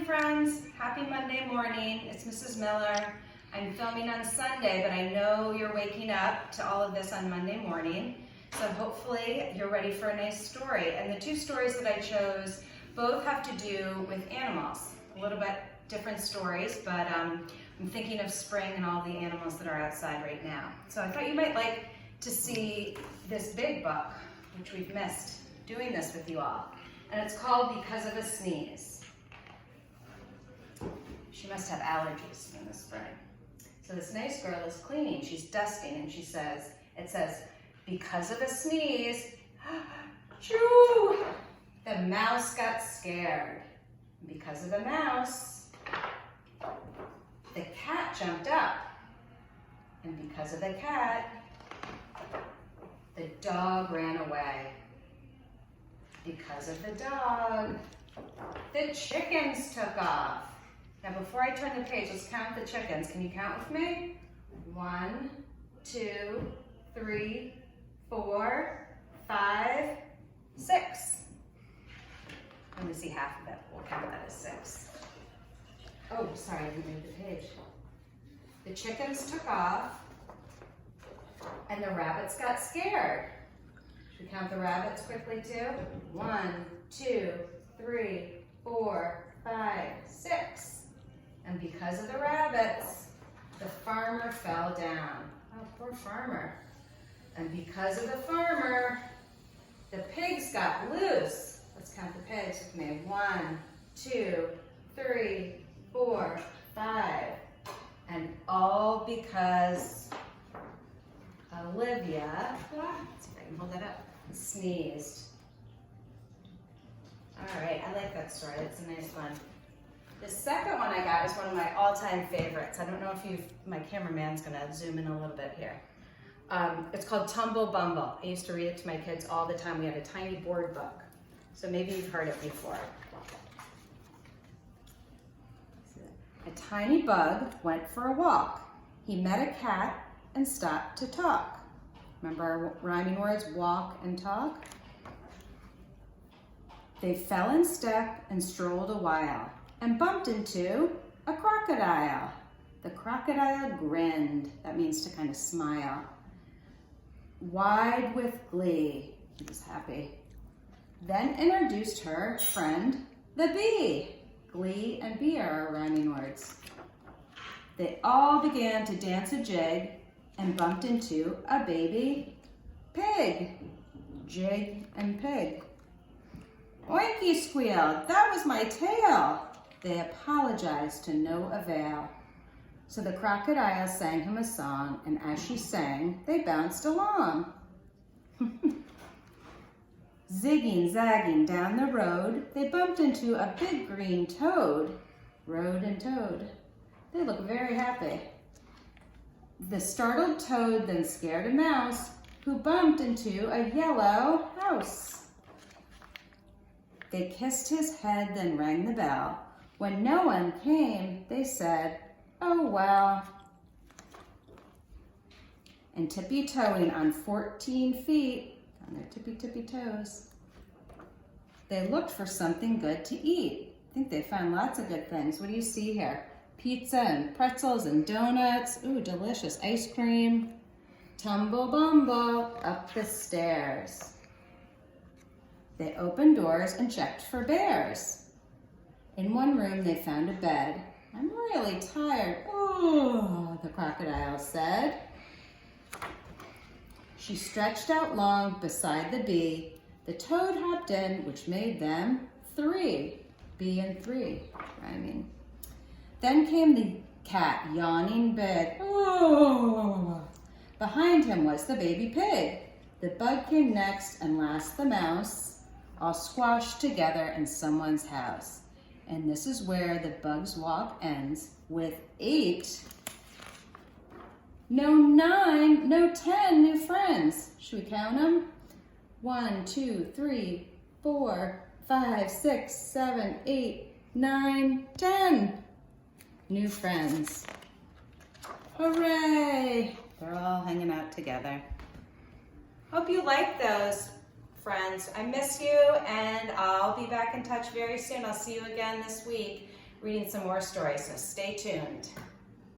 friends. Happy Monday morning. It's Mrs. Miller. I'm filming on Sunday, but I know you're waking up to all of this on Monday morning. So hopefully you're ready for a nice story. And the two stories that I chose both have to do with animals. A little bit different stories, but I'm thinking of spring and all the animals that are outside right now. So I thought you might like to see this big book, which we've missed doing this with you all. And it's called Because of a Sneeze. She must have allergies in the spring. So this nice girl is cleaning, she's dusting, and it says, because of a sneeze, shoo, the mouse got scared. Because of the mouse, the cat jumped up. And because of the cat, the dog ran away. Because of the dog, the chickens took off. Now before I turn the page, let's count the chickens. Can you count with me? 1, 2, 3, 4, 5, 6. Let me see half of it. We'll count that as 6. Oh, sorry, I didn't read the page. The chickens took off, and the rabbits got scared. Should we count the rabbits quickly too? 1, 2, 3, 4, 5, 6. And because of the rabbits, the farmer fell down. Oh, poor farmer. And because of the farmer, the pigs got loose. Let's count the pigs with me. 1, 2, 3, 4, 5. And all because Olivia, let's see if I can hold that up, sneezed. All right, I like that story. It's a nice one. The second one I got is one of my all-time favorites. I don't know if my cameraman's gonna zoom in a little bit here. It's called Tumble Bumble. I used to read it to my kids all the time. We had a tiny board book. So maybe you've heard it before. A tiny bug went for a walk. He met a cat and stopped to talk. Remember our rhyming words, walk and talk? They fell in step and strolled a while and bumped into a crocodile. The crocodile grinned. That means to kind of smile. Wide with glee. He was happy. Then introduced her friend, the bee. Glee and bee are our rhyming words. They all began to dance a jig and bumped into a baby pig. Jig and pig. Oinky squealed, that was my tail. They apologized to no avail. So the crocodile sang him a song, and as she sang, they bounced along. Zigging, zagging down the road, they bumped into a big green toad. Road and toad. They look very happy. The startled toad then scared a mouse who bumped into a yellow house. They kissed his head, then rang the bell. When no one came, they said, oh well. And tippy-toeing on 14 feet, on their tippy toes, they looked for something good to eat. I think they found lots of good things. What do you see here? Pizza and pretzels and donuts. Ooh, delicious ice cream. Tumble bumble up the stairs. They opened doors and checked for bears. In one room, they found a bed. I'm really tired. Oh, the crocodile said. She stretched out long beside the bee. The toad hopped in, which made them 3. Bee and 3, rhyming. Then came the cat, yawning big. Oh. Behind him was the baby pig. The bug came next, and last the mouse, all squashed together in someone's house. And this is where the bug's walk ends with 8, no 9, no 10 new friends. Should we count them? 1, 2, 3, 4, 5, 6, 7, 8, 9, 10 new friends. Hooray! They're all hanging out together. Hope you like those. friends. I miss you, and I'll be back in touch very soon. I'll see you again this week. reading some more stories, so stay tuned.